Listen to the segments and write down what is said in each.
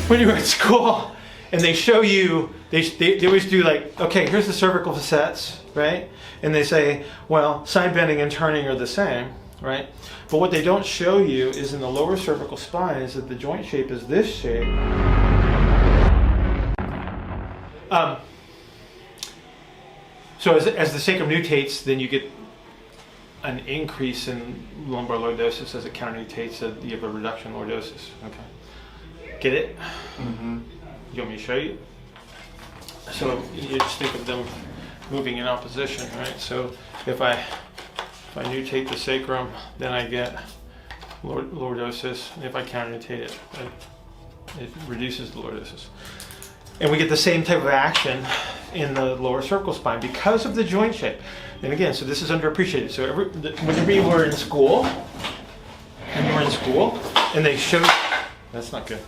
when you were at school and they show you, they always do like, okay, here's the cervical facets, right? And they say, well, side bending and turning are the same, right? But what they don't show you is in the lower cervical spine is that the joint shape is this shape. So as the sacrum nutates, then you get an increase in lumbar lordosis. As it counternutates, you have a reduction in lordosis. Okay. Get it? Mm-hmm. You want me to show you? So you just think of them moving in opposition, right? So if I nutate the sacrum, then I get lordosis. If I counternutate it, it reduces the lordosis. And we get the same type of action in the lower cervical spine because of the joint shape. And again, so this is underappreciated. So whenever you were in school, and they show, that's not good.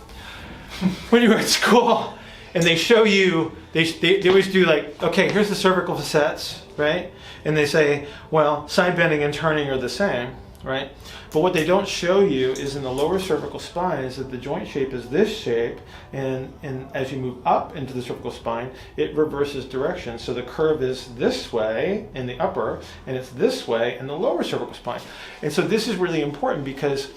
When you were at school and they show you, they always do like, okay, here's the cervical facets, right? And they say, well, side bending and turning are the same, right? But what they don't show you is in the lower cervical spine is that the joint shape is this shape, and as you move up into the cervical spine, it reverses direction. So the curve is this way in the upper, and it's this way in the lower cervical spine. And so this is really important because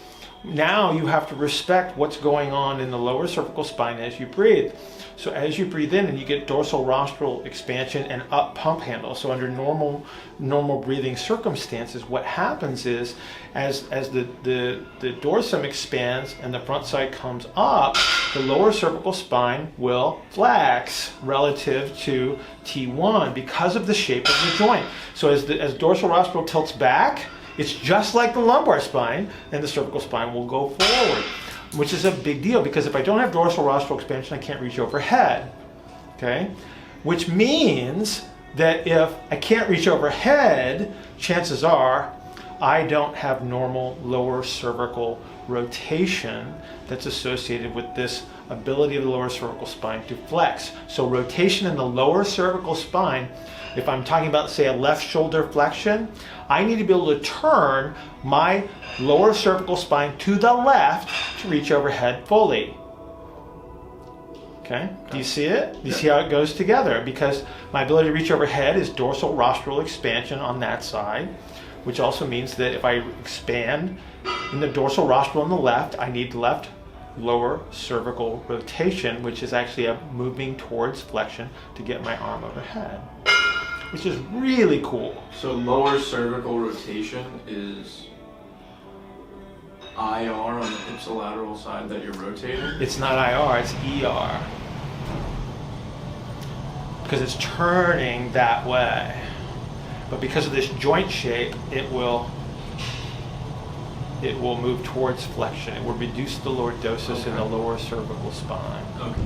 now you have to respect what's going on in the lower cervical spine as you breathe. So as you breathe in and you get dorsal rostral expansion and up pump handle. So under normal breathing circumstances, what happens is as the dorsum expands and the front side comes up, the lower cervical spine will flex relative to T1 because of the shape of the joint. So as dorsal rostral tilts back, it's just like the lumbar spine, and the cervical spine will go forward, which is a big deal because if I don't have dorsal rostral expansion, I can't reach overhead, okay? Which means that if I can't reach overhead, chances are I don't have normal lower cervical rotation that's associated with this ability of the lower cervical spine to flex. So rotation in the lower cervical spine, if I'm talking about, say, a left shoulder flexion, I need to be able to turn my lower cervical spine to the left to reach overhead fully. Okay, do you see it? Do you see how it goes together? Because my ability to reach overhead is dorsal rostral expansion on that side, which also means that if I expand in the dorsal rostral on the left, I need left lower cervical rotation, which is actually a moving towards flexion to get my arm overhead, which is really cool. So lower cervical rotation is IR on the ipsilateral side that you're rotating? It's not IR, it's ER. Because it's turning that way. But because of this joint shape, it will move towards flexion. It will reduce the lordosis in the lower cervical spine. Okay.